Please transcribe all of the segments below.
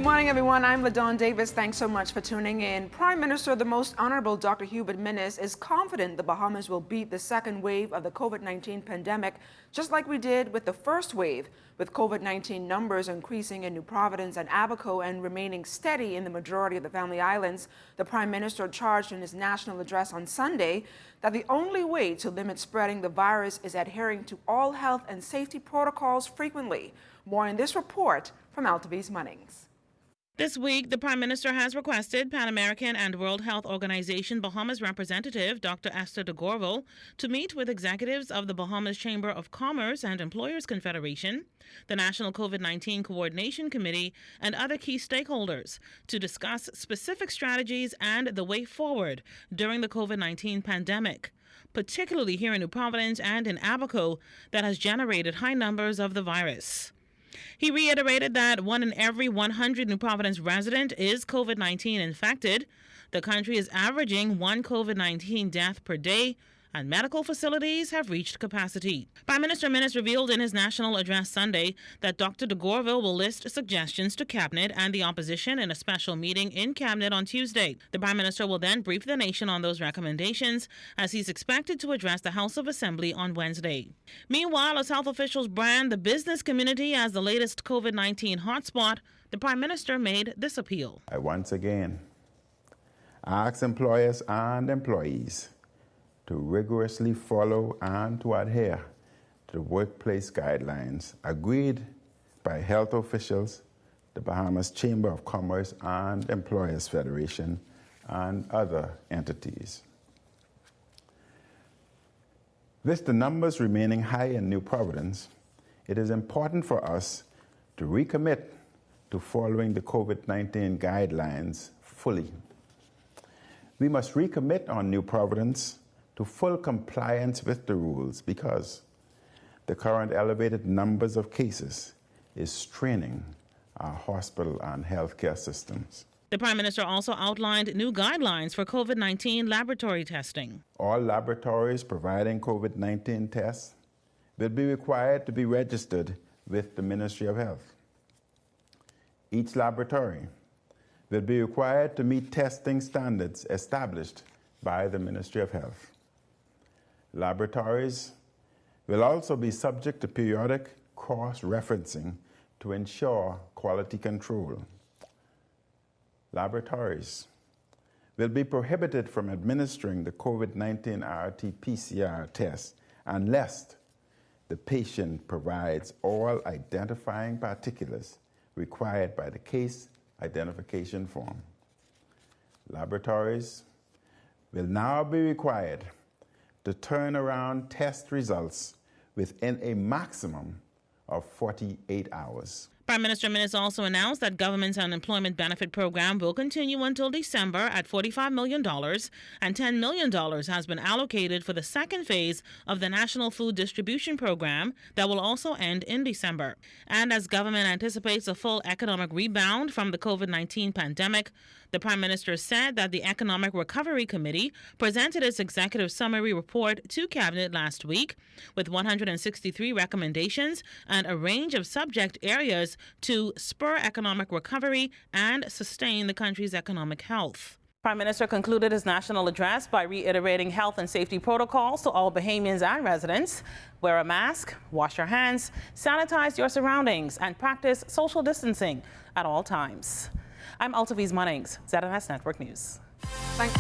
morning, everyone. I'm LaDawn Davis. Thanks so much for tuning in. Prime Minister, the Most Honorable Dr. Hubert Minnis, is confident the Bahamas will beat the second wave of the COVID-19 pandemic, just like we did with the first wave, with COVID-19 numbers increasing in New Providence and Abaco and remaining steady in the majority of the Family Islands. The Prime Minister charged in his national address on Sunday that the only way to limit spreading the virus is adhering to all health and safety protocols frequently. More in this report from Altavis Munnings. This week, the Prime Minister has requested Pan American and World Health Organization Bahamas representative Dr. Esther de Gorville to meet with executives of the Bahamas Chamber of Commerce and Employers Confederation, the National COVID-19 Coordination Committee, and other key stakeholders to discuss specific strategies and the way forward during the COVID-19 pandemic, particularly here in New Providence and in Abaco, that has generated high numbers of the virus. He reiterated that 1 in every 100 New Providence resident is COVID-19 infected. The country is averaging 1 COVID-19 death per day, and medical facilities have reached capacity. Prime Minister Minnis revealed in his national address Sunday that Dr. de Gorville will list suggestions to Cabinet and the opposition in a special meeting in Cabinet on Tuesday. The Prime Minister will then brief the nation on those recommendations, as he's expected to address the House of Assembly on Wednesday. Meanwhile, as health officials brand the business community as the latest COVID-19 hotspot, the Prime Minister made this appeal. I once again ask employers and employees to rigorously follow and to adhere to the workplace guidelines agreed by health officials, the Bahamas Chamber of Commerce and Employers Federation, and other entities. With the numbers remaining high in New Providence, it is important for us to recommit to following the COVID-19 guidelines fully. We must recommit on New Providence to full compliance with the rules because the current elevated numbers of cases is straining our hospital and healthcare systems. The Prime Minister also outlined new guidelines for COVID-19 laboratory testing. All laboratories providing COVID-19 tests will be required to be registered with the Ministry of Health. Each laboratory will be required to meet testing standards established by the Ministry of Health. Laboratories will also be subject to periodic cross-referencing to ensure quality control. Laboratories will be prohibited from administering the COVID-19 RT-PCR test unless the patient provides all identifying particulars required by the case identification form. Laboratories will now be required to turn around test results within a maximum of 48 hours. Prime Minister Minnis also announced that government's unemployment benefit program will continue until December at $45 million, and $10 million has been allocated for the second phase of the National Food Distribution Program that will also end in December. And as government anticipates a full economic rebound from the COVID-19 pandemic, the Prime Minister said that the Economic Recovery Committee presented its executive summary report to Cabinet last week with 163 recommendations and a range of subject areas to spur economic recovery and sustain the country's economic health. Prime Minister concluded his national address by reiterating health and safety protocols to all Bahamians and residents. Wear a mask, wash your hands, sanitize your surroundings, and practice social distancing at all times. I'm Altavis Munnings, ZMS Network News. Thanks.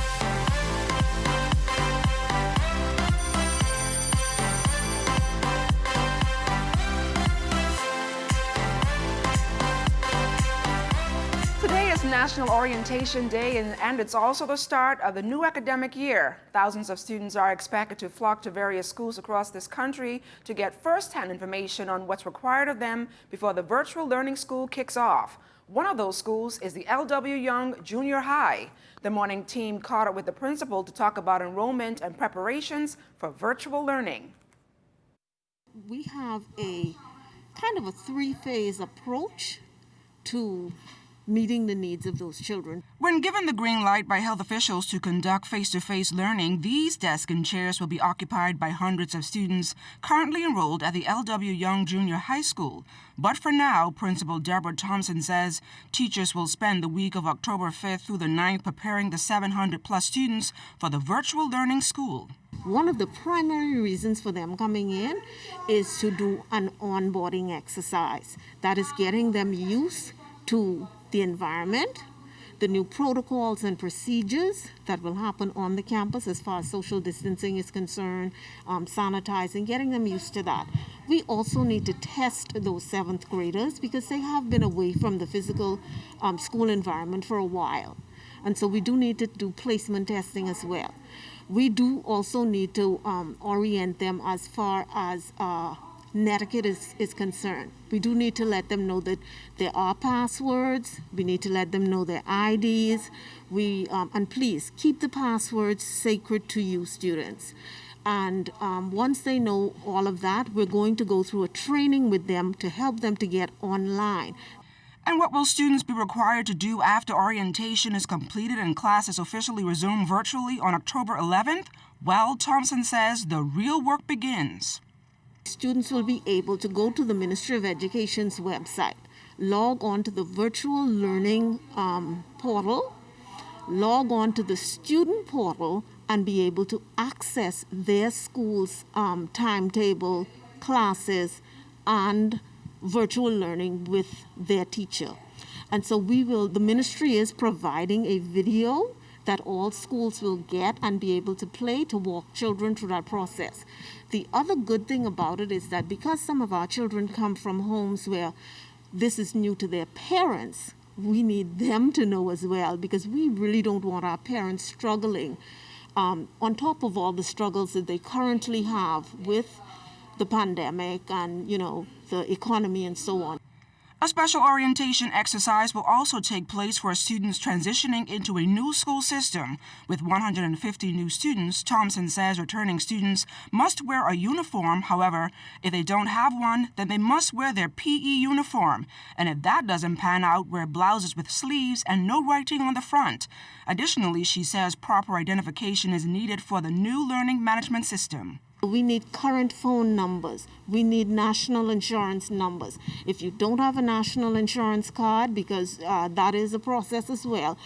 Today is National Orientation Day, and it's also the start of the new academic year. Thousands of students are expected to flock to various schools across this country to get first-hand information on what's required of them before the virtual learning school kicks off. One of those schools is the L.W. Young Junior High. The morning team caught up with the principal to talk about enrollment and preparations for virtual learning. We have a kind of a three-phase approach to meeting the needs of those children. When given the green light by health officials to conduct face-to-face learning, these desks and chairs will be occupied by hundreds of students currently enrolled at the L.W. Young Junior High School. But for now, Principal Deborah Thompson says teachers will spend the week of October 5th through the 9th preparing the 700-plus students for the virtual learning school. One of the primary reasons for them coming in is to do an onboarding exercise. That is getting them used to the environment, the new protocols and procedures that will happen on the campus as far as social distancing is concerned, sanitizing, getting them used to that. We also need to test those 7th graders because they have been away from the physical school environment for a while. And so we do need to do placement testing as well. We do also need to orient them as far as netiquette is concerned. We do need to let them know that there are passwords. We need to let them know their IDs. And please keep the passwords sacred to you students. And once they know all of that, we're going to go through a training with them to help them to get online. And what will students be required to do after orientation is completed and classes officially resume virtually on October 11th? Well, Thompson says the real work begins. Students will be able to go to the Ministry of Education's website, log on to the virtual learning portal, log on to the student portal, and be able to access their school's timetable, classes, and virtual learning with their teacher. And so the ministry is providing a video that all schools will get and be able to play to walk children through that process. The other good thing about it is that because some of our children come from homes where this is new to their parents, we need them to know as well, because we really don't want our parents struggling on top of all the struggles that they currently have with the pandemic and, the economy and so on. A special orientation exercise will also take place for students transitioning into a new school system. With 150 new students, Thompson says returning students must wear a uniform. However, if they don't have one, then they must wear their PE uniform. And if that doesn't pan out, wear blouses with sleeves and no writing on the front. Additionally, she says proper identification is needed for the new learning management system. We need current phone numbers. We need national insurance numbers. If you don't have a national insurance card, because that is a process as well,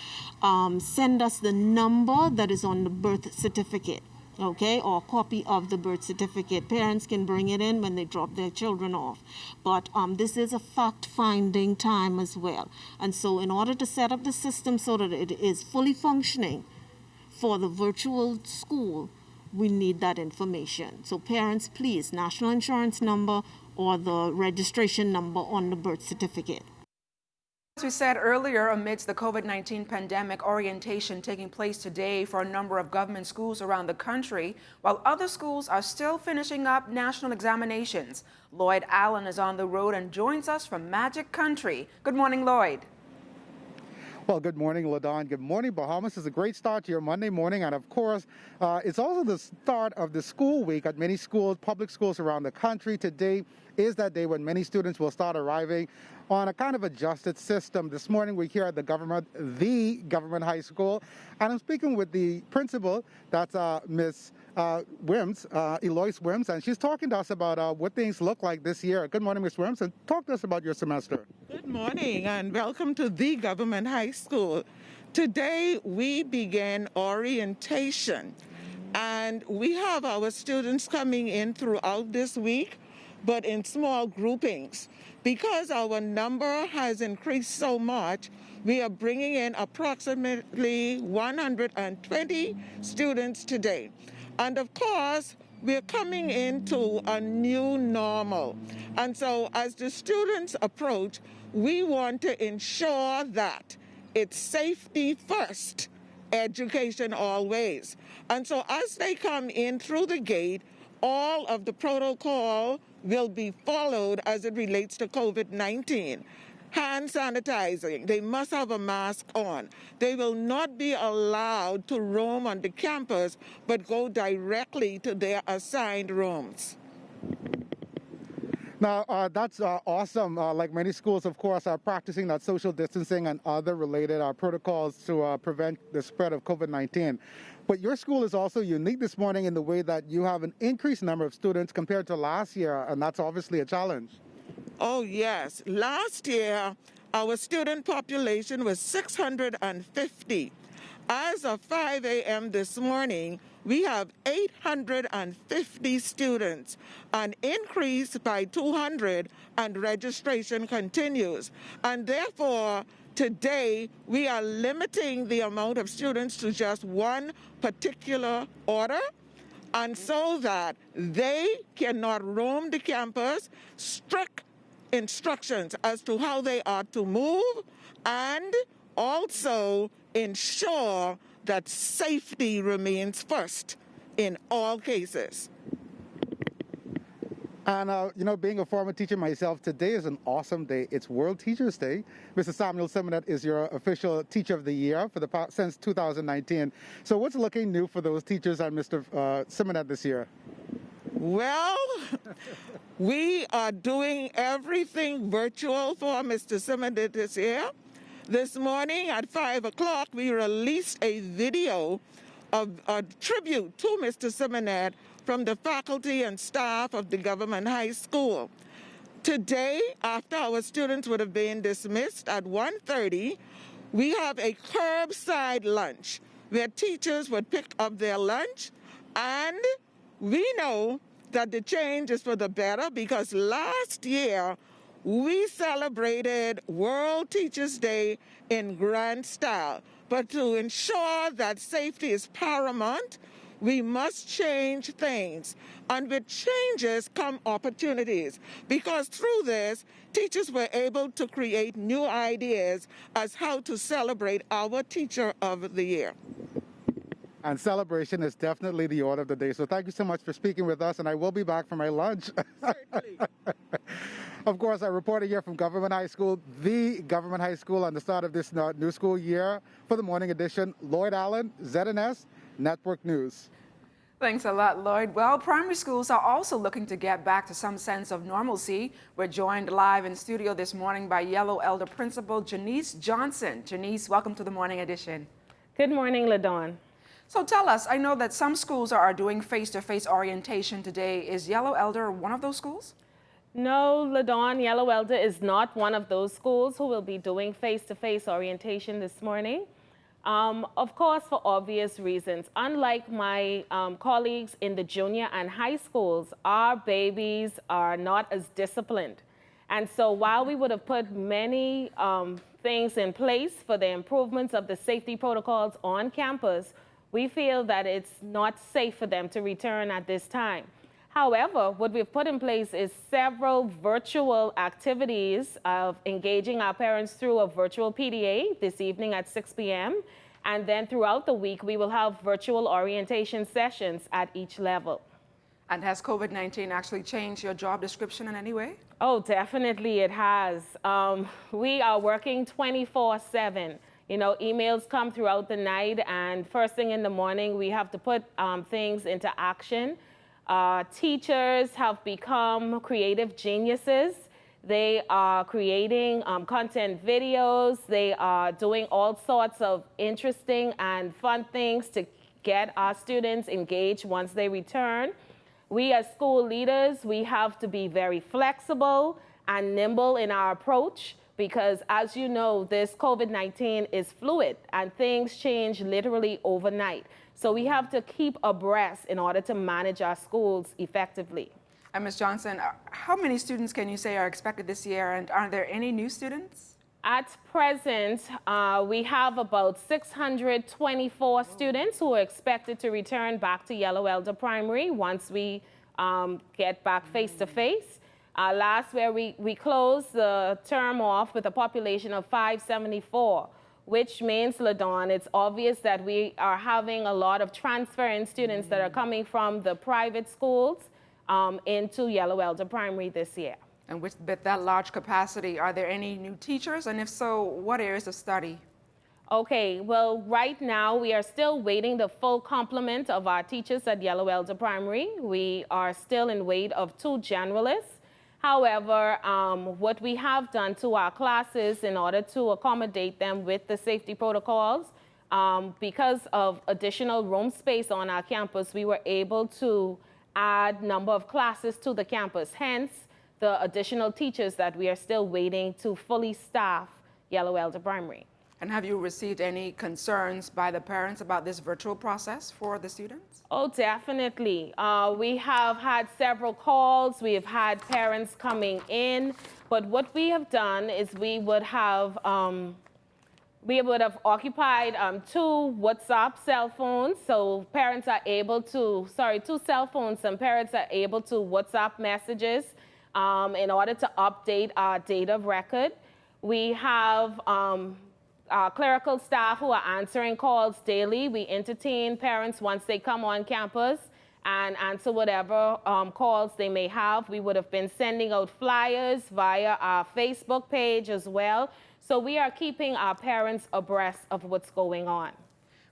send us the number that is on the birth certificate, okay, or a copy of the birth certificate. Parents can bring it in when they drop their children off. But this is a fact-finding time as well. And so in order to set up the system so that it is fully functioning for the virtual school, we need that information. So parents, please, national insurance number or the registration number on the birth certificate. As we said earlier, amidst the COVID-19 pandemic, orientation taking place today for a number of government schools around the country, while other schools are still finishing up national examinations. Lloyd Allen is on the road and joins us from Magic Country. Good morning, Lloyd. Well, good morning, LaDon. Good morning, Bahamas. It's a great start to your Monday morning. And of course, it's also the start of the school week at many schools, public schools around the country. Today is that day when many students will start arriving on a kind of adjusted system. This morning, we're here at the government high school. And I'm speaking with the principal, that's Miss Wims, Eloise Wims, and she's talking to us about what things look like this year. Good morning, Ms. Wims, and talk to us about your semester. Good morning, and welcome to the Government High School. Today, we begin orientation, and we have our students coming in throughout this week, but in small groupings. Because our number has increased so much, we are bringing in approximately 120 students today. And of course, we're coming into a new normal. And so as the students approach, we want to ensure that it's safety first, education always. And so as they come in through the gate, all of the protocol will be followed as it relates to COVID-19. Hand sanitizing, they must have a mask on. They will not be allowed to roam on the campus, but go directly to their assigned rooms. Now, that's awesome. Like many schools, of course, are practicing that social distancing and other related protocols to prevent the spread of COVID-19. But your school is also unique this morning in the way that you have an increased number of students compared to last year, and that's obviously a challenge. Oh, yes. Last year, our student population was 650. As of 5 a.m. this morning, we have 850 students, an increase by 200, and registration continues. And therefore, today, we are limiting the amount of students to just one particular order, and so that they cannot roam the campus. Strict instructions as to how they are to move, and also ensure that safety remains first in all cases. And, being a former teacher myself, today is an awesome day. It's World Teachers Day. Mr. Samuel Simonet is your official Teacher of the Year since 2019. So what's looking new for those teachers and Mr. Simonet this year? Well, we are doing everything virtual for Mr. Simonet this year. This morning at 5 o'clock, we released a video of a tribute to Mr. Simonet from the faculty and staff of the Government High School. Today, after our students would have been dismissed at 1:30, we have a curbside lunch where teachers would pick up their lunch, and we know that the change is for the better because last year we celebrated World Teachers Day in grand style. But to ensure that safety is paramount, we must change things. And with changes come opportunities, because through this, teachers were able to create new ideas as how to celebrate our Teacher of the Year. And celebration is definitely the order of the day. So thank you so much for speaking with us, and I will be back for my lunch. Certainly. Of course, I reported here from Government High School, the Government High School, on the start of this new school year. For the morning edition, Lloyd Allen, ZNS Network News. Thanks a lot, Lloyd. Well, primary schools are also looking to get back to some sense of normalcy. We're joined live in studio this morning by Yellow Elder Principal Janice Johnson. Janice, welcome to the morning edition. Good morning, LaDawn. So tell us, I know that some schools are doing face-to-face orientation today. Is Yellow Elder one of those schools? No, LaDawn, Yellow Elder is not one of those schools who will be doing face-to-face orientation this morning. Of course, for obvious reasons. Unlike my colleagues in the junior and high schools, our babies are not as disciplined. And so while we would have put many things in place for the improvements of the safety protocols on campus, we feel that it's not safe for them to return at this time. However, what we've put in place is several virtual activities of engaging our parents through a virtual PDA this evening at 6 p.m. And then throughout the week, we will have virtual orientation sessions at each level. And has COVID-19 actually changed your job description in any way? Oh, definitely it has. We are working 24/7. Emails come throughout the night, and first thing in the morning, we have to put things into action. Teachers have become creative geniuses. They are creating content videos. They are doing all sorts of interesting and fun things to get our students engaged once they return. We as school leaders, we have to be very flexible and nimble in our approach because, as you know, this COVID-19 is fluid and things change literally overnight. So we have to keep abreast in order to manage our schools effectively. And Ms. Johnson, how many students can you say are expected this year, and are there any new students? At present, we have about 624 students who are expected to return back to Yellow Elder Primary once we get back face-to-face. Last year, we closed the term off with a population of 574, which means, LaDawn, it's obvious that we are having a lot of transfer in students that are coming from the private schools into Yellow Elder Primary this year. And with that large capacity, are there any new teachers? And if so, what areas of study? Okay, well, right now we are still waiting the full complement of our teachers at Yellow Elder Primary. We are still in wait of 2 generalists. However, what we have done to our classes in order to accommodate them with the safety protocols, because of additional room space on our campus, we were able to add number of classes to the campus. Hence, the additional teachers that we are still waiting to fully staff Yellow Elder Primary. And have you received any concerns by the parents about this virtual process for the students? Oh, definitely. We have had several calls. We have had parents coming in. But what we have done is we would have occupied 2 WhatsApp cell phones. So parents are able to, 2 cell phones, some parents are able to WhatsApp messages in order to update our data of record. We have clerical staff who are answering calls daily. We entertain parents once they come on campus and answer whatever calls they may have. We would have been sending out flyers via our Facebook page as well. So we are keeping our parents abreast of what's going on.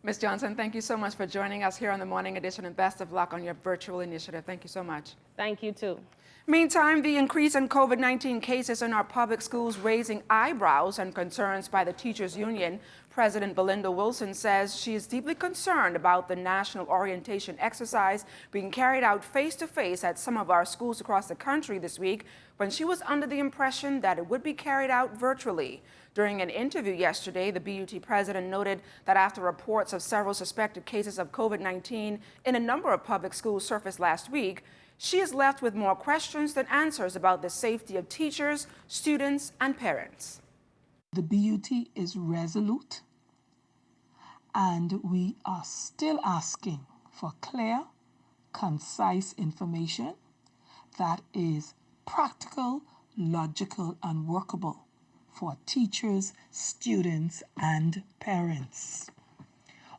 Ms. Johnson, thank you so much for joining us here on the Morning Edition, and best of luck on your virtual initiative. Thank you so much. Thank you, too. Meantime, the increase in COVID-19 cases in our public schools raising eyebrows and concerns by the teachers union. President Belinda Wilson says she is deeply concerned about the national orientation exercise being carried out face-to-face at some of our schools across the country this week, when she was under the impression that it would be carried out virtually. During an interview yesterday, the BUT president noted that after reports of several suspected cases of COVID-19 in a number of public schools surfaced last week, she is left with more questions than answers about the safety of teachers, students, and parents. The BUT is resolute, and we are still asking for clear, concise information that is practical, logical, and workable for teachers, students, and parents.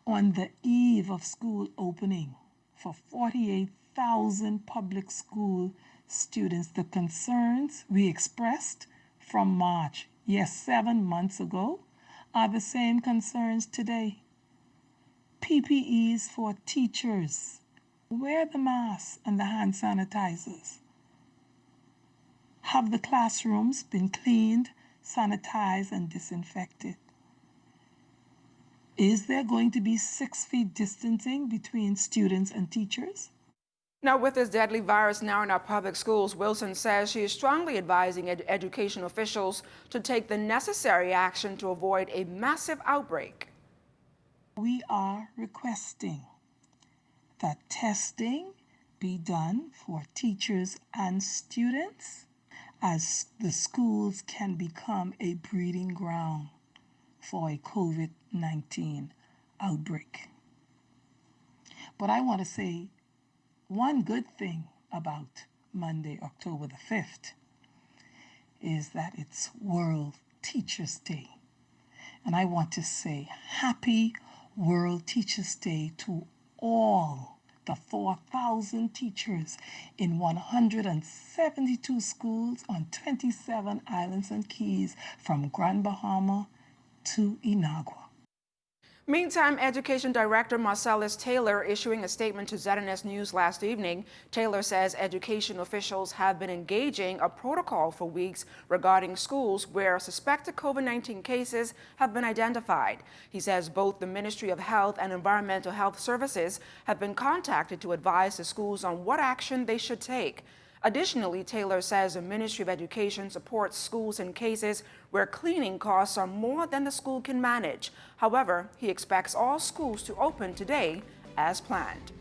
On the eve of school opening for 48,000 public school students, the concerns we expressed from March, yes, 7 months ago, are the same concerns today. PPEs for teachers. Wear the masks and the hand sanitizers. Have the classrooms been cleaned, sanitized, and disinfected? Is there going to be 6 feet distancing between students and teachers? Now, with this deadly virus now in our public schools, Wilson says she is strongly advising education officials to take the necessary action to avoid a massive outbreak. We are requesting that testing be done for teachers and students, as the schools can become a breeding ground for a COVID-19 outbreak. But I want to say one good thing about Monday, October the 5th, is that it's World Teachers Day. And I want to say happy World Teachers Day to all the 4,000 teachers in 172 schools on 27 islands and keys from Grand Bahama to Inagua. Meantime, Education Director Marcellus Taylor issuing a statement to ZNS News last evening. Taylor says education officials have been engaging a protocol for weeks regarding schools where suspected COVID-19 cases have been identified. He says both the Ministry of Health and Environmental Health Services have been contacted to advise the schools on what action they should take. Additionally, Taylor says the Ministry of Education supports schools in cases where cleaning costs are more than the school can manage. However, he expects all schools to open today as planned.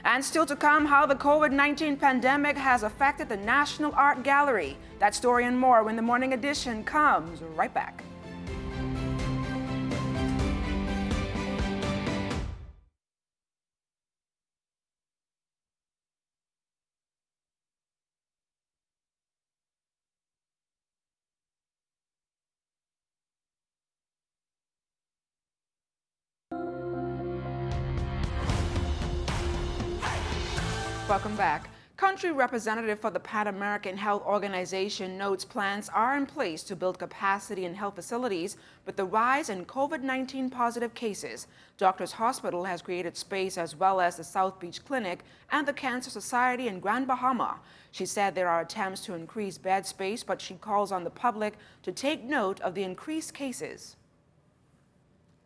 And still to come, how the COVID-19 pandemic has affected the National Art Gallery. That story and more when the Morning Edition comes right back. Welcome back. Country representative for the Pan American Health Organization notes plans are in place to build capacity in health facilities with the rise in COVID-19 positive cases. Doctors Hospital has created space as well as the South Beach Clinic and the Cancer Society in Grand Bahama. She said there are attempts to increase bed space, but she calls on the public to take note of the increased cases.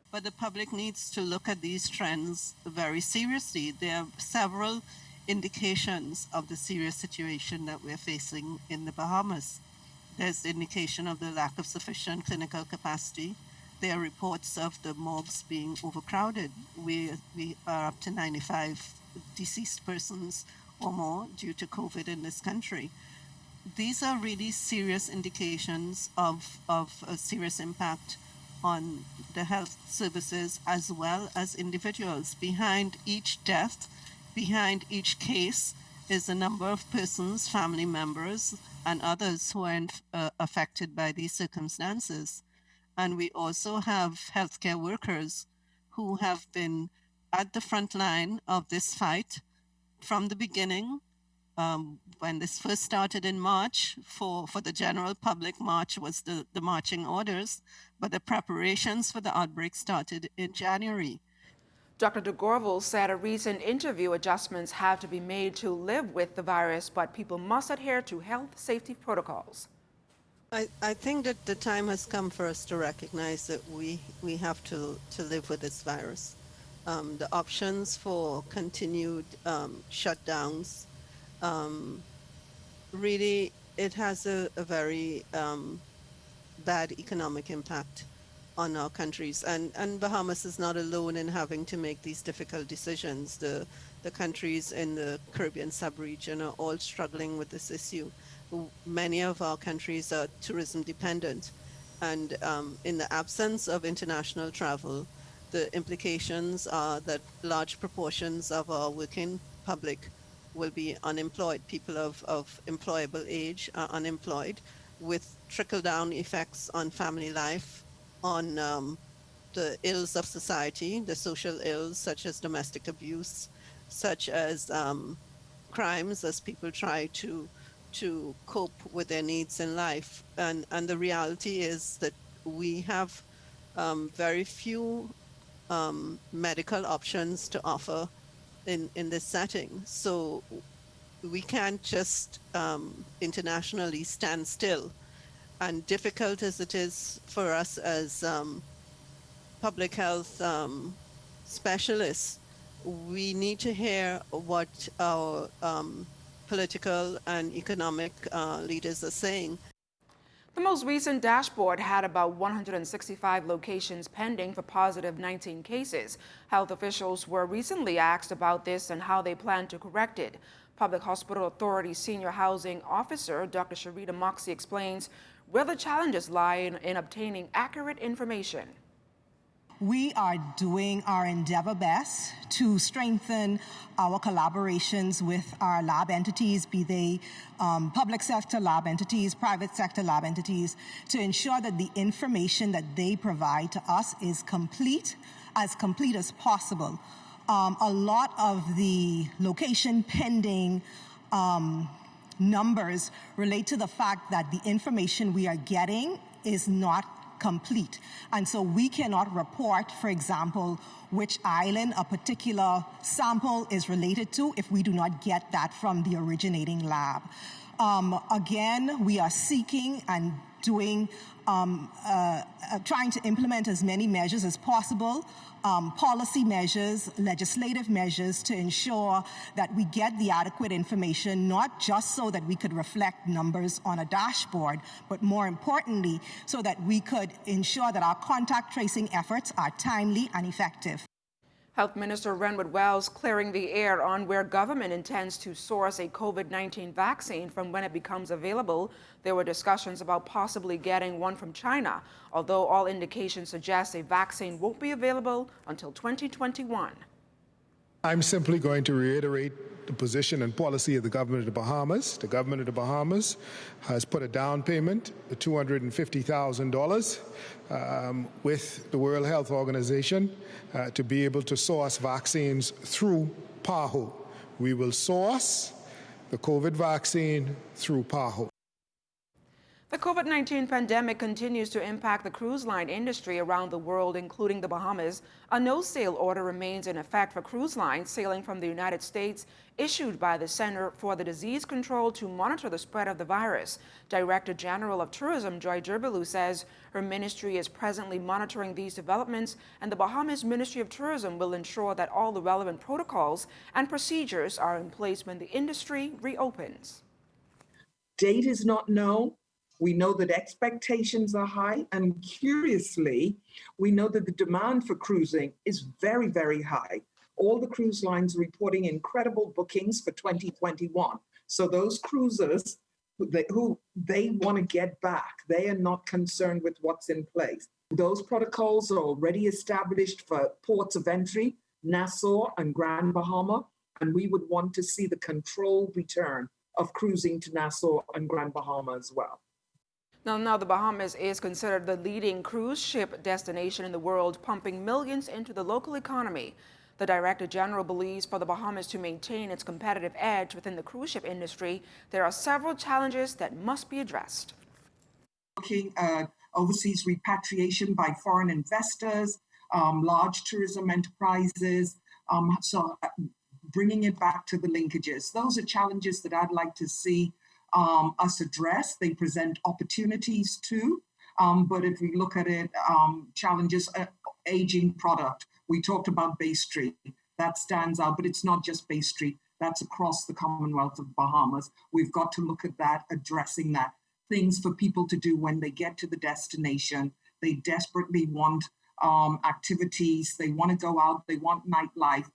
But the public needs to look at these trends very seriously. There are several indications of the serious situation that we're facing in the Bahamas. There's the indication of the lack of sufficient clinical capacity. There are reports of the morgues being overcrowded. We are up to 95 deceased persons or more due to COVID in this country. These are really serious indications of a serious impact on the health services as well as individuals. Behind each death, behind each case is a number of persons, family members, and others who are affected by these circumstances. And we also have healthcare workers who have been at the front line of this fight from the beginning. When this first started in March, for the general public, March was the marching orders, but the preparations for the outbreak started in January. Dr. DeGorval said a recent interview adjustments have to be made to live with the virus, but people must adhere to health safety protocols. I think that the time has come for us to recognize that we have to live with this virus. The options for continued shutdowns, really, it has a very bad economic impact on our countries. And Bahamas is not alone in having to make these difficult decisions. The countries in the Caribbean sub-region are all struggling with this issue. Many of our countries are tourism dependent. And in the absence of international travel, the implications are that large proportions of our working public will be unemployed. People of employable age are unemployed, with trickle-down effects on family life, on the ills of society, the social ills such as domestic abuse, such as crimes, as people try to cope with their needs in life. And the reality is that we have very few medical options to offer in this setting. So we can't just internationally stand still. And difficult as it is for us as public health specialists, we need to hear what our political and economic leaders are saying. The most recent dashboard had about 165 locations pending for positive 19 cases. Health officials were recently asked about this and how they plan to correct it. Public Hospital Authority Senior Housing Officer Dr. Sharita Moxie explains where the challenges lie in obtaining accurate information. We are doing our endeavor best to strengthen our collaborations with our lab entities, be they public sector lab entities, private sector lab entities, to ensure that the information that they provide to us is complete as possible. A lot of the location pending numbers relate to the fact that the information we are getting is not complete. And so we cannot report, for example, which island a particular sample is related to if we do not get that from the originating lab. Again, we are seeking and doing, trying to implement as many measures as possible, policy measures, legislative measures to ensure that we get the adequate information, not just so that we could reflect numbers on a dashboard, but more importantly, so that we could ensure that our contact tracing efforts are timely and effective. Health Minister Renwood Wells clearing the air on where government intends to source a COVID-19 vaccine from when it becomes available. There were discussions about possibly getting one from China, although all indications suggest a vaccine won't be available until 2021. I'm simply going to reiterate the position and policy of the government of the Bahamas. The government of the Bahamas has put a down payment of $250,000 with the World Health Organization to be able to source vaccines through PAHO. We will source the COVID vaccine through PAHO. The COVID-19 pandemic continues to impact the cruise line industry around the world, including the Bahamas. A no-sail order remains in effect for cruise lines sailing from the United States, issued by the Center for the Disease Control to monitor the spread of the virus. Director General of Tourism Joy Gerbilu says her ministry is presently monitoring these developments, and the Bahamas Ministry of Tourism will ensure that all the relevant protocols and procedures are in place when the industry reopens. Date is not known. We know that expectations are high, and curiously, we know that the demand for cruising is very, very high. All the cruise lines are reporting incredible bookings for 2021. So those cruisers who they want to get back, they are not concerned with what's in place. Those protocols are already established for ports of entry, Nassau and Grand Bahama, and we would want to see the controlled return of cruising to Nassau and Grand Bahama as well. Now, the Bahamas is considered the leading cruise ship destination in the world, pumping millions into the local economy. The Director General believes for the Bahamas to maintain its competitive edge within the cruise ship industry, there are several challenges that must be addressed. Looking at overseas repatriation by foreign investors, large tourism enterprises, bringing it back to the linkages. Those are challenges that I'd like to see us address. They present opportunities too, but if we look at it, challenges, aging product. We talked about Bay Street. That stands out, but it's not just Bay Street. That's across the Commonwealth of Bahamas. We've got to look at that, addressing that. Things for people to do when they get to the destination. They desperately want activities. They want to go out. They want nightlife.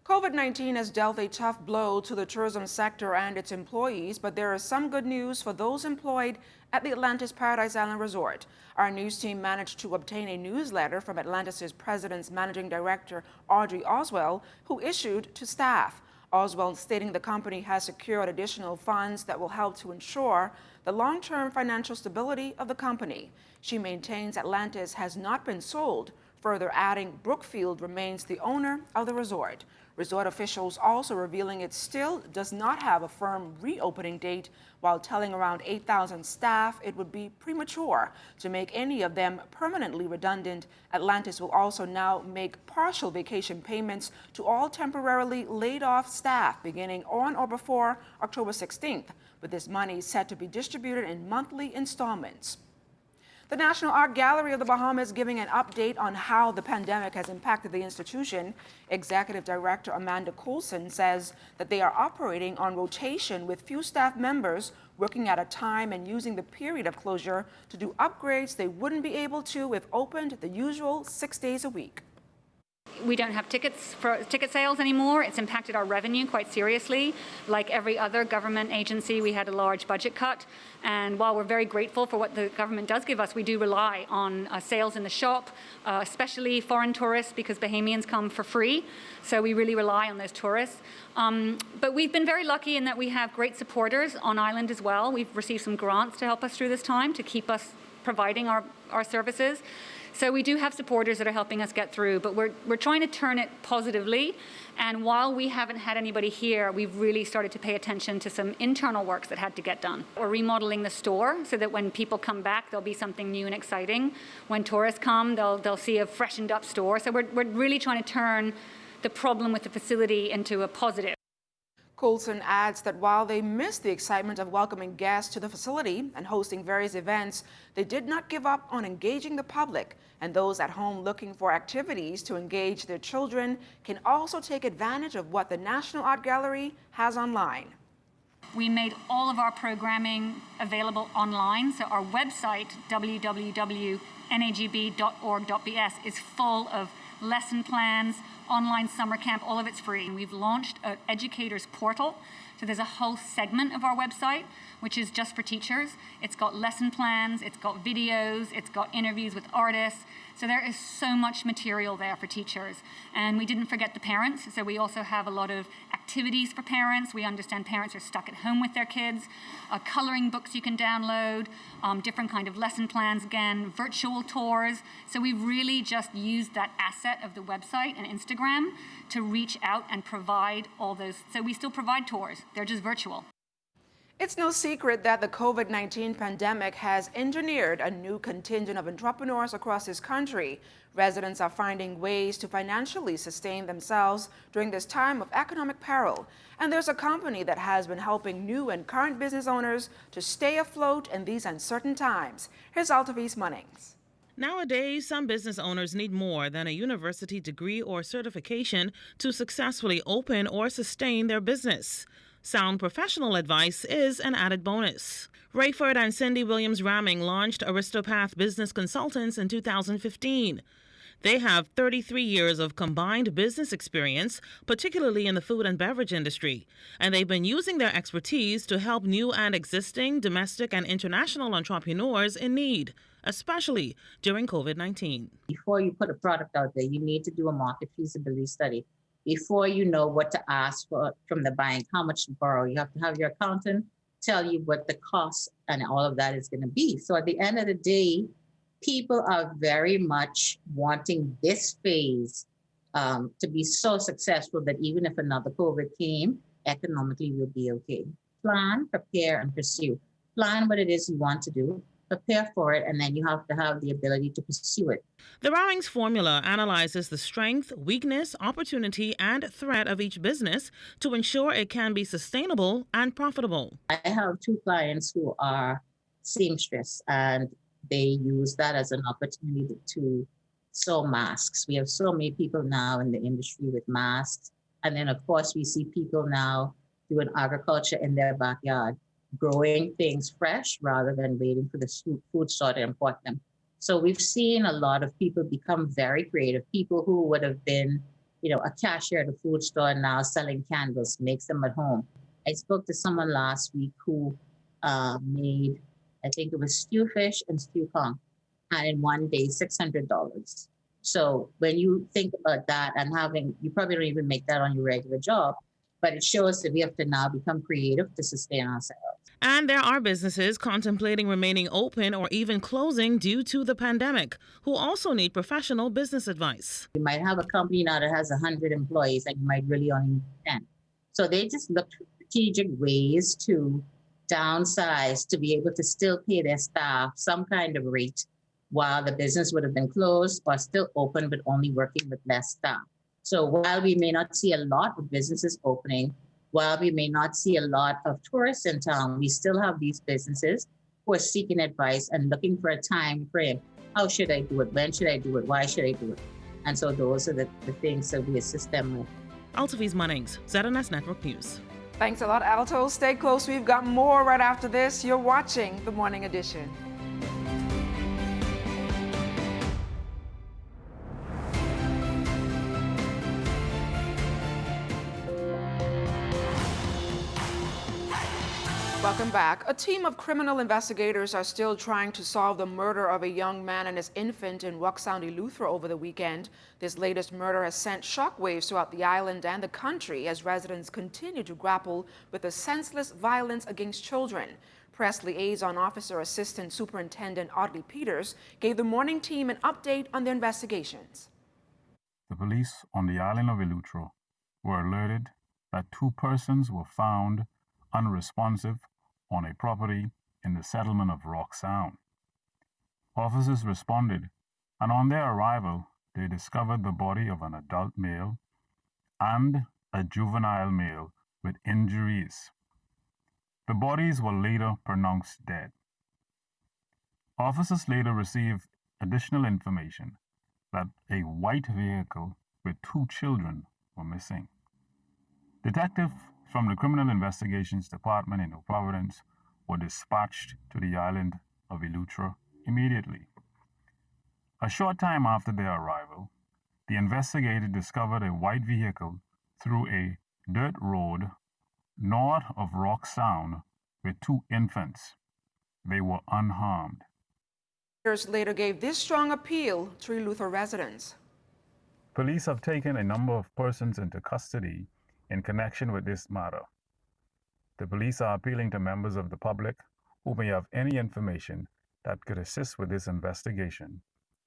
COVID-19 has dealt a tough blow to the tourism sector and its employees, but there is some good news for those employed at the Atlantis Paradise Island Resort. Our news team managed to obtain a newsletter from Atlantis' President's Managing Director, Audrey Oswell, who issued to staff. Oswell stating the company has secured additional funds that will help to ensure the long-term financial stability of the company. She maintains Atlantis has not been sold, further adding Brookfield remains the owner of the resort. Resort officials also revealing it still does not have a firm reopening date, while telling around 8,000 staff it would be premature to make any of them permanently redundant. Atlantis will also now make partial vacation payments to all temporarily laid off staff beginning on or before October 16th, with this money set to be distributed in monthly installments. The National Art Gallery of the Bahamas giving an update on how the pandemic has impacted the institution. Executive Director Amanda Coulson says that they are operating on rotation with few staff members working at a time and using the period of closure to do upgrades they wouldn't be able to if opened the usual 6 days a week. We don't have tickets for ticket sales anymore. It's impacted our revenue quite seriously. Like every other government agency, we had a large budget cut. And while we're very grateful for what the government does give us, we do rely on sales in the shop, especially foreign tourists, because Bahamians come for free. So we really rely on those tourists. But we've been very lucky in that we have great supporters on island as well. We've received some grants to help us through this time to keep us providing our services. So we do have supporters that are helping us get through, but we're trying to turn it positively. And while we haven't had anybody here, we've really started to pay attention to some internal works that had to get done. We're remodeling the store so that when people come back, there'll be something new and exciting. When tourists come, they'll see a freshened up store. So we're really trying to turn the problem with the facility into a positive. Coulson adds that while they missed the excitement of welcoming guests to the facility and hosting various events, they did not give up on engaging the public, and those at home looking for activities to engage their children can also take advantage of what the National Art Gallery has online. We made all of our programming available online, so our website, www.nagb.org.bs, is full of lesson plans, online summer camp, all of it's free. And we've launched an educators portal. So there's a whole segment of our website which is just for teachers. It's got lesson plans, it's got videos, it's got interviews with artists. So there is so much material there for teachers. And we didn't forget the parents. So we also have a lot of activities for parents. We understand parents are stuck at home with their kids. Coloring books you can download, different kind of lesson plans, again, virtual tours. So we've really just used that asset of the website and Instagram Instagram to reach out and provide all those. So we still provide tours, they're just virtual. It's no secret that the COVID-19 pandemic has engineered a new contingent of entrepreneurs across this country. Residents are finding ways to financially sustain themselves during this time of economic peril. And there's a company that has been helping new and current business owners to stay afloat in these uncertain times. Here's Altavis Munnings. Nowadays, some business owners need more than a university degree or certification to successfully open or sustain their business. Sound professional advice is an added bonus. Rayford and Cindy Williams-Ramming launched Ristopath Business Consultants in 2015. They have 33 years of combined business experience, particularly in the food and beverage industry, and they've been using their expertise to help new and existing domestic and international entrepreneurs in need, especially during COVID-19. Before you put a product out there, you need to do a market feasibility study. Before you know what to ask for from the bank, how much to borrow, you have to have your accountant tell you what the cost and all of that is going to be. So at the end of the day, people are very much wanting this phase to be so successful that even if another COVID came, economically we'll be okay. Plan, prepare, and pursue. Plan what it is you want to do, prepare for it, and then you have to have the ability to pursue it. The Ramming's formula analyzes the strength, weakness, opportunity, and threat of each business to ensure it can be sustainable and profitable. I have two clients who are seamstress, and they use that as an opportunity to sew masks. We have so many people now in the industry with masks. And then, of course, we see people now doing agriculture in their backyard, growing things fresh rather than waiting for the food store to import them. So we've seen a lot of people become very creative. People who would have been, a cashier at a food store now selling candles, makes them at home. I spoke to someone last week who made, I think it was stew fish and stew kong, and in one day, $600. So when you think about that and you probably don't even make that on your regular job, but it shows that we have to now become creative to sustain ourselves. And there are businesses contemplating remaining open or even closing due to the pandemic, who also need professional business advice. You might have a company now that has 100 employees and you might really only need 10. So they just look for strategic ways to downsize to be able to still pay their staff some kind of rate while the business would have been closed or still open but only working with less staff. So while we may not see a lot of businesses opening, while we may not see a lot of tourists in town, we still have these businesses who are seeking advice and looking for a time frame. How should I do it? When should I do it? Why should I do it? And so those are the things that we assist them with. Altavis Munnings, ZNS Network News. Thanks a lot, Alto. Stay close. We've got more right after this. You're watching The Morning Edition. Welcome back. A team of criminal investigators are still trying to solve the murder of a young man and his infant in Sound, Eleuthera over the weekend. This latest murder has sent shockwaves throughout the island and the country as residents continue to grapple with the senseless violence against children. Press Liaison Officer Assistant Superintendent Audley Peters gave the morning team an update on the investigations. The police on the island of Eleuthera were alerted that two persons were found unresponsive on a property in the settlement of Rock Sound. Officers responded, and on their arrival, they discovered the body of an adult male and a juvenile male with injuries. The bodies were later pronounced dead. Officers later received additional information that a white vehicle with two children were missing. Detectives from the Criminal Investigations Department in New Providence were dispatched to the island of Eleuthera immediately. A short time after their arrival, the investigator discovered a white vehicle through a dirt road north of Rock Sound with two infants. They were unharmed. Peters later gave this strong appeal to Eleuthera residents. Police have taken a number of persons into custody in connection with this matter. The police are appealing to members of the public who may have any information that could assist with this investigation,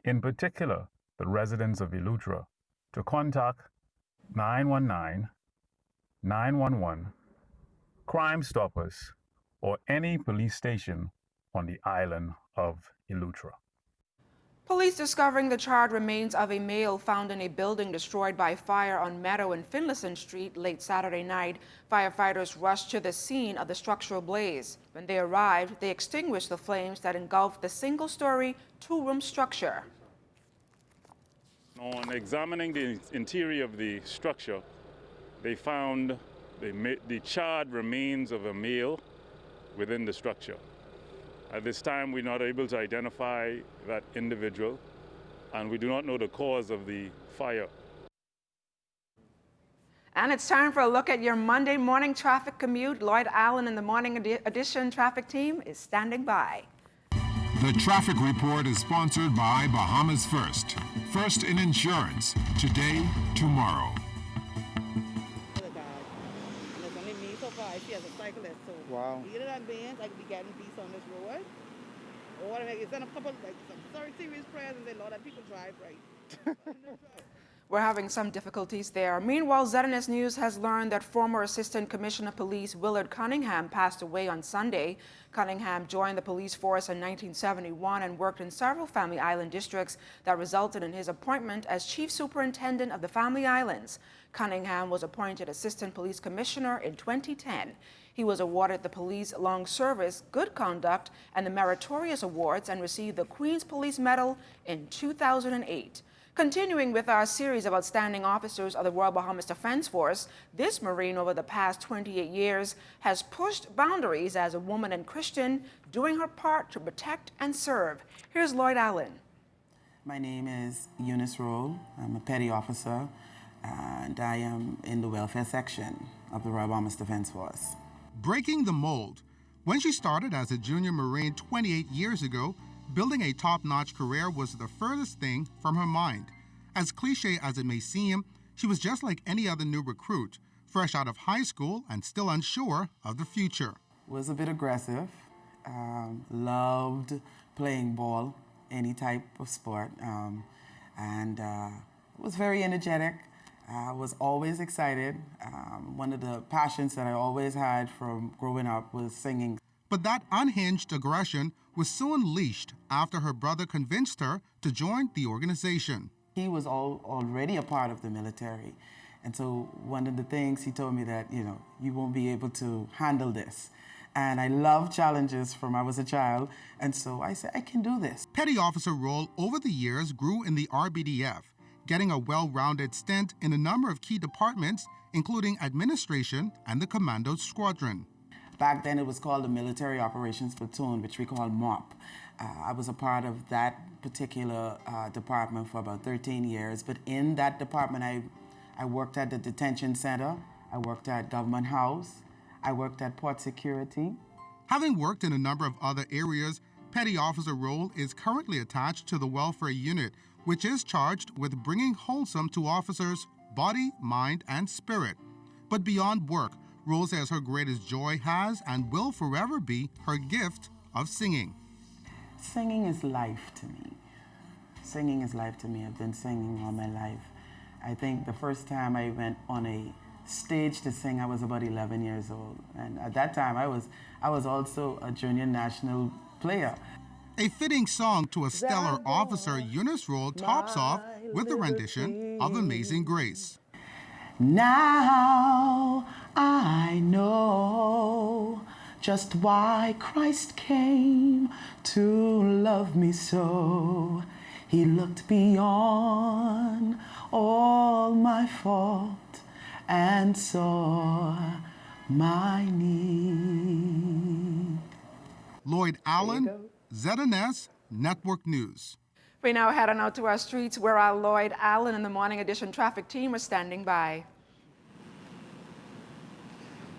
in particular the residents of Eleuthera, to contact 919 911, Crime Stoppers, or any police station on the island of Eleuthera. Police discovering the charred remains of a male found in a building destroyed by fire on Meadow and Finlayson Street late Saturday night. Firefighters rushed to the scene of the structural blaze. When they arrived, they extinguished the flames that engulfed the single-story, two-room structure. On examining the interior of the structure, they found the charred remains of a male within the structure. At this time, we're not able to identify that individual, and we do not know the cause of the fire. And it's time for a look at your Monday morning traffic commute. Lloyd Allen and the Morning Edition traffic team is standing by. The traffic report is sponsored by Bahamas First. First in insurance, today, tomorrow. Wow. Either that means I could be getting beats on this road, or it's done a couple like some very serious prayers and say, Lord, that people drive right. We're having some difficulties there. Meanwhile, ZNS News has learned that former Assistant Commissioner of Police Willard Cunningham passed away on Sunday. Cunningham joined the police force in 1971 and worked in several Family Island districts that resulted in his appointment as Chief Superintendent of the Family Islands. Cunningham was appointed Assistant Police Commissioner in 2010. He was awarded the Police Long Service, Good Conduct, and the Meritorious Awards and received the Queen's Police Medal in 2008. Continuing with our series of outstanding officers of the Royal Bahamas Defense Force, this Marine over the past 28 years has pushed boundaries as a woman and Christian, doing her part to protect and serve. Here's Lloyd Allen. My name is Eunice Roll. I'm a petty officer, and I am in the welfare section of the Royal Bahamas Defense Force. Breaking the mold. When she started as a junior Marine 28 years ago, building a top-notch career was the furthest thing from her mind. As cliche as it may seem, she was just like any other new recruit, fresh out of high school and still unsure of the future. Was a bit aggressive, loved playing ball, any type of sport, and was very energetic. I was always excited. One of the passions that I always had from growing up was singing. But that unhinged aggression was soon unleashed after her brother convinced her to join the organization. He was already a part of the military. And so one of the things he told me that, you won't be able to handle this. And I love challenges from I was a child. And so I said, I can do this. Petty officer role over the years grew in the RBDF, getting a well-rounded stint in a number of key departments, including administration and the Commando Squadron. Back then it was called the Military Operations Platoon, which we call MOP. I was a part of that particular department for about 13 years, but in that department I worked at the detention center, I worked at Government House, I worked at Port Security. Having worked in a number of other areas, Petty Officer role is currently attached to the Welfare Unit, which is charged with bringing wholesome to officers' body, mind, and spirit. But beyond work, Rose says her greatest joy has and will forever be her gift of singing. Singing is life to me. Singing is life to me. I've been singing all my life. I think the first time I went on a stage to sing, I was about 11 years old. And at that time, I was also a junior national player. A fitting song to a stellar officer, Eunice Roll tops off with a rendition of Amazing Grace. Now I know just why Christ came to love me so. He looked beyond all my fault and saw my need. Lloyd Allen, ZNS Network News. We now head on out to our streets where our Lloyd Allen and the Morning Edition traffic team are standing by.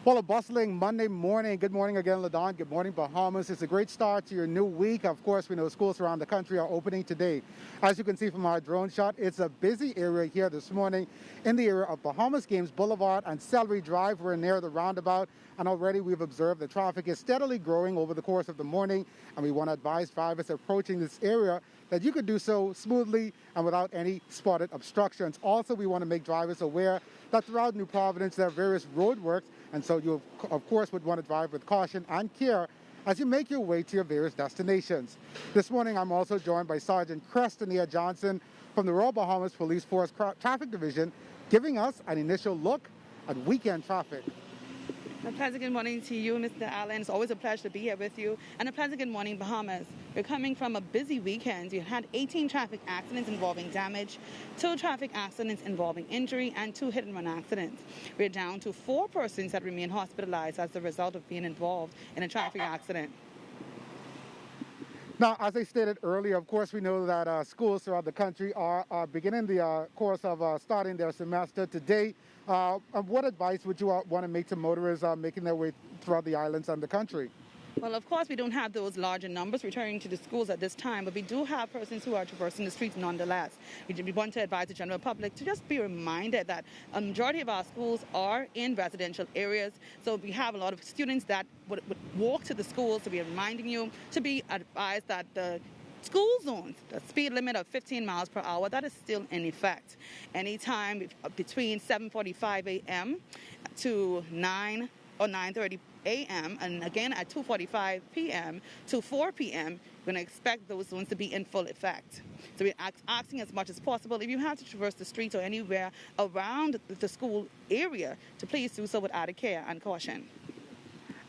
Well, a bustling Monday morning. Good morning again, LaDon. Good morning, Bahamas. It's a great start to your new week. Of course, we know schools around the country are opening today. As you can see from our drone shot, it's a busy area here this morning in the area of Bahamas Games Boulevard and Celery Drive. We're near the roundabout, and already we've observed the traffic is steadily growing over the course of the morning, and we want to advise drivers approaching this area that you could do so smoothly and without any spotted obstructions. Also, we want to make drivers aware that throughout New Providence there are various roadworks, and so you, of course, would want to drive with caution and care as you make your way to your various destinations. This morning, I'm also joined by Sergeant Crestania Johnson from the Royal Bahamas Police Force Traffic Division, giving us an initial look at weekend traffic. A pleasant good morning to you, Mr. Allen. It's always a pleasure to be here with you. And a pleasant good morning, Bahamas. We're coming from a busy weekend. You had 18 traffic accidents involving damage, 2 traffic accidents involving injury, and 2 hit-and-run accidents. We're down to 4 persons that remain hospitalized as a result of being involved in a traffic accident. Now, as I stated earlier, of course, we know that schools throughout the country are beginning the course of starting their semester today. What advice would you want to make to motorists making their way throughout the islands and the country? Well, of course, we don't have those larger numbers returning to the schools at this time, but we do have persons who are traversing the streets nonetheless. We want to advise the general public to just be reminded that a majority of our schools are in residential areas, so we have a lot of students that would walk to the schools, so we're reminding you to be advised that the school zones, the speed limit of 15 miles per hour, that is still in effect. Anytime between 7:45 a.m. to 9 or 9:30 a.m. and again at 2:45 p.m. to 4 p.m., we're going to expect those zones to be in full effect. So we're asking as much as possible, if you have to traverse the streets or anywhere around the school area, to please do so with added care and caution.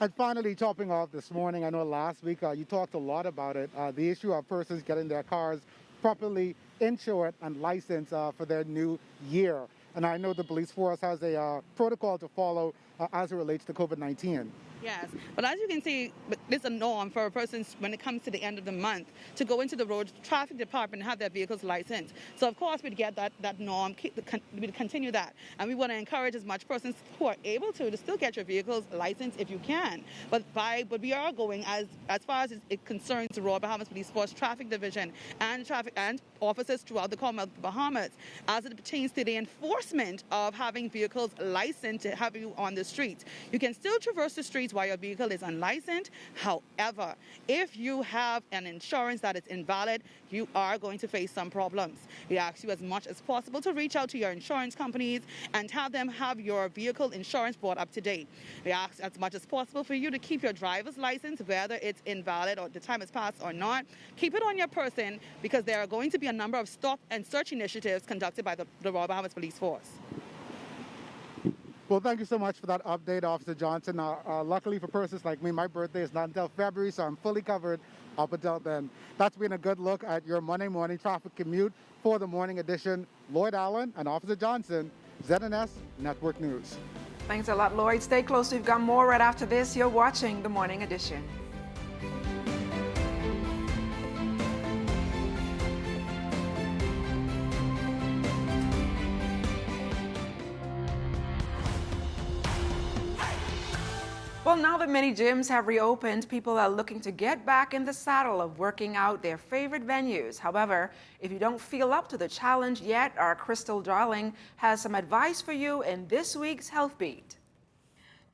And finally, topping off this morning, I know last week you talked a lot about it, the issue of persons getting their cars properly insured and licensed for their new year. And I know the police force has a protocol to follow as it relates to COVID-19. Yes, but as you can see, it's a norm for a person when it comes to the end of the month to go into the road traffic department and have their vehicles licensed. So of course we'd get that norm, we'd continue that. And we want to encourage as much persons who are able to still get your vehicles licensed if you can. But we are going as far as it concerns the Royal Bahamas Police Force Traffic Division and traffic and officers throughout the Commonwealth of the Bahamas as it pertains to the enforcement of having vehicles licensed to have you on the streets. You can still traverse the streets while your vehicle is unlicensed. However, if you have an insurance that is invalid, you are going to face some problems. We ask you as much as possible to reach out to your insurance companies and have them have your vehicle insurance brought up to date. We ask as much as possible for you to keep your driver's license, whether it's invalid or the time has passed or not. Keep it on your person, because there are going to be a number of stop and search initiatives conducted by the Royal Bahamas Police Force. Well, thank you so much for that update, Officer Johnson. Luckily for persons like me, my birthday is not until February, so I'm fully covered up until then. That's been a good look at your Monday morning traffic commute. For the morning edition, Lloyd Allen and Officer Johnson, ZNS Network News. Thanks a lot, Lloyd. Stay close. We've got more right after this. You're watching the Morning Edition. Well, now that many gyms have reopened, people are looking to get back in the saddle of working out their favorite venues. However, if you don't feel up to the challenge yet, our Crystal Darling has some advice for you in this week's Health Beat.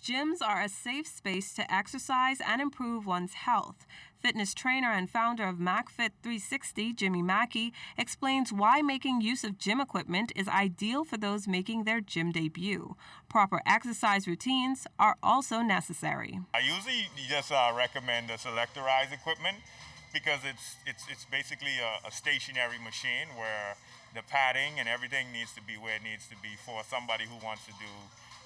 Gyms are a safe space to exercise and improve one's health. Fitness trainer and founder of MacFit 360, Jimmy Mackey, explains why making use of gym equipment is ideal for those making their gym debut. Proper exercise routines are also necessary. I usually just recommend the selectorized equipment because it's basically a stationary machine where the padding and everything needs to be where it needs to be for somebody who wants to do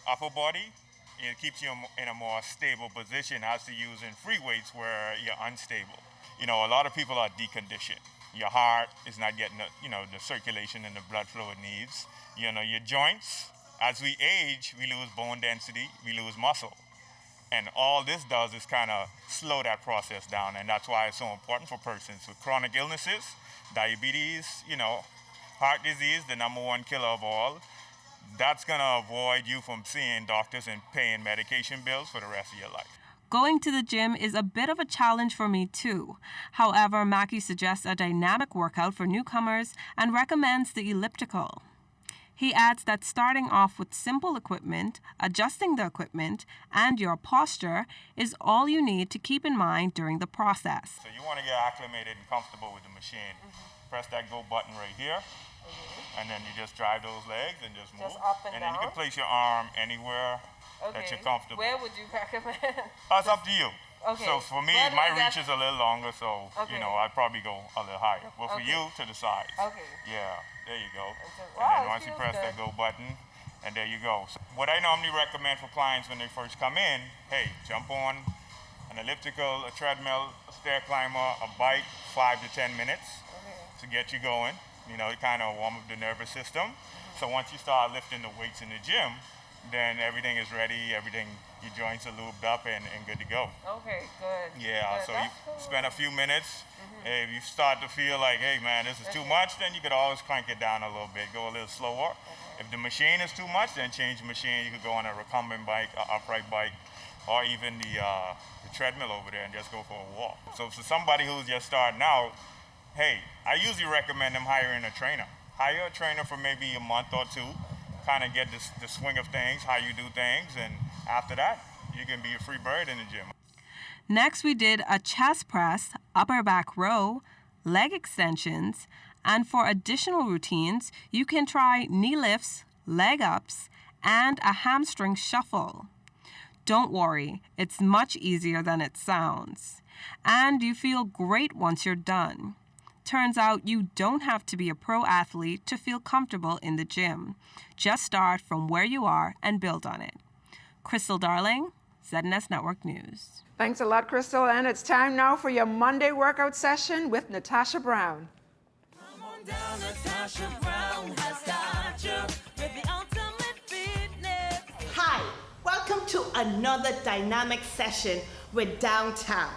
upper body. It keeps you in a more stable position as to using free weights where you're unstable. You know, a lot of people are deconditioned. Your heart is not getting the circulation and the blood flow it needs. You know, your joints, as we age, we lose bone density, we lose muscle. And all this does is kind of slow that process down. And that's why it's so important for persons with chronic illnesses, diabetes, heart disease, the #1 killer of all. That's going to avoid you from seeing doctors and paying medication bills for the rest of your life. Going to the gym is a bit of a challenge for me too. However, Mackey suggests a dynamic workout for newcomers and recommends the elliptical. He adds that starting off with simple equipment, adjusting the equipment, and your posture is all you need to keep in mind during the process. So you want to get acclimated and comfortable with the machine. Press that go button right here, and then you just drive those legs and just move. Just up and then down? you can place your arm anywhere that you're comfortable. Where would you recommend? It's up to you. Okay. So for me, Where do my I reach get- is a little longer, so you know I'd probably go a little higher. But for Okay. you, to the sides. Okay. Yeah, there you go. Wow, And then it once you feels press good. that go button, and there you go. So what I normally recommend for clients when they first come in, hey, jump on an elliptical, a treadmill, a stair climber, a bike, 5 to 10 minutes to get you going. You know, it kind of warm up the nervous system. So once you start lifting the weights in the gym, then everything is ready, your joints are lubed up and good to go. Okay, good. Yeah, Good. so That's you cool. spend a few minutes. If you start to feel like, hey man, this is too much, then you could always crank it down a little bit, go a little slower. If the machine is too much, then change the machine. You could go on a recumbent bike, an upright bike, or even the treadmill over there and just go for a walk. So for somebody who's just starting out, hey, I usually recommend them hiring a trainer. Hire a trainer for maybe a month or two, kind of get the swing of things, how you do things, and after that, you can be a free bird in the gym. Next, we did a chest press, upper back row, leg extensions, and for additional routines, you can try knee lifts, leg ups, and a hamstring shuffle. Don't worry, it's much easier than it sounds. And you feel great once you're done. Turns out you don't have to be a pro athlete to feel comfortable in the gym. Just start from where you are and build on it. Crystal Darling, ZNS Network News. Thanks a lot, Crystal. And it's time now for your Monday workout session with Natasha Brown. Come on down, Natasha Brown has got you with the ultimate fitness. Hi, welcome to another dynamic session with Downtown.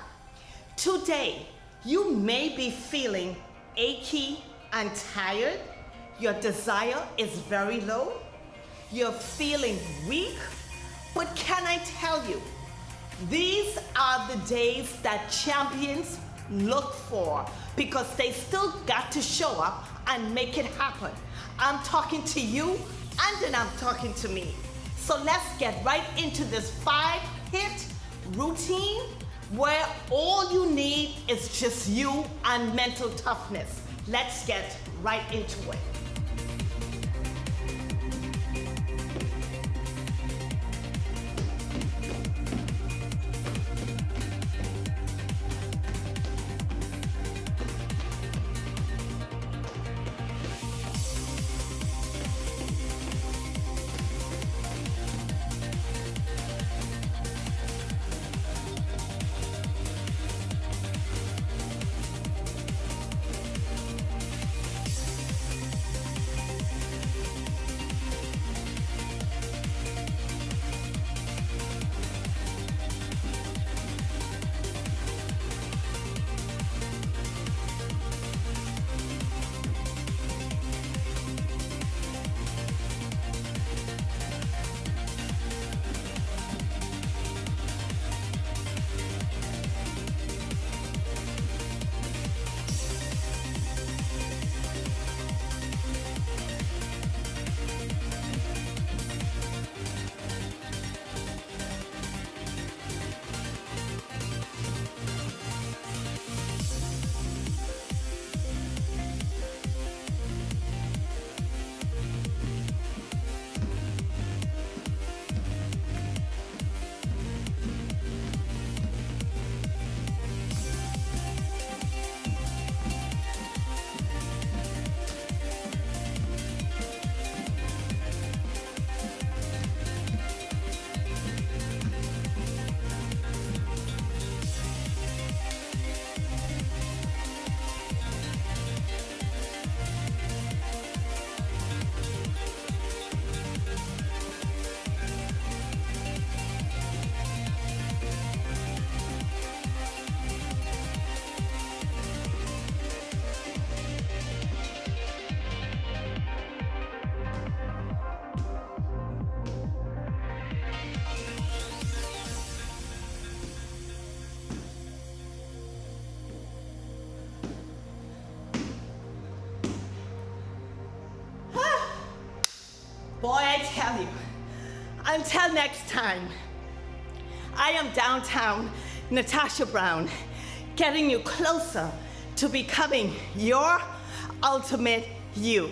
Today, you may be feeling achy and tired. Your desire is very low. You're feeling weak. But can I tell you, these are the days that champions look for because they still got to show up and make it happen. I'm talking to you and then I'm talking to me. So let's get right into this 5-hit routine where all you need is just you and mental toughness. Let's get right into it. tell you, until next time, I am downtown Natasha Brown, getting you closer to becoming your ultimate you.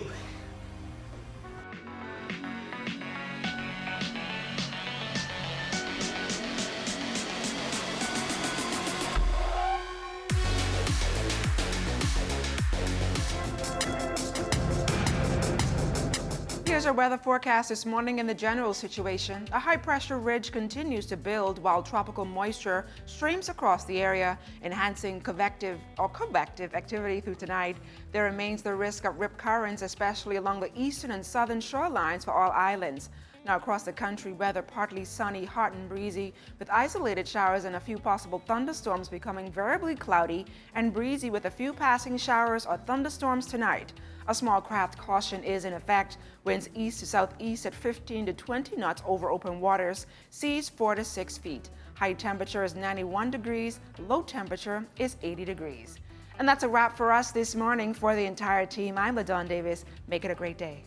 Here's our weather forecast this morning in the general situation. A high-pressure ridge continues to build while tropical moisture streams across the area, enhancing convective activity through tonight. There remains the risk of rip currents, especially along the eastern and southern shorelines for all islands. Now across the country, weather partly sunny, hot and breezy, with isolated showers and a few possible thunderstorms becoming variably cloudy and breezy with a few passing showers or thunderstorms tonight. A small craft caution is in effect. Winds east to southeast at 15 to 20 knots over open waters. Seas 4 to 6 feet. High temperature is 91 degrees. Low temperature is 80 degrees. And that's a wrap for us this morning. For the entire team, I'm LaDawn Davis. Make it a great day.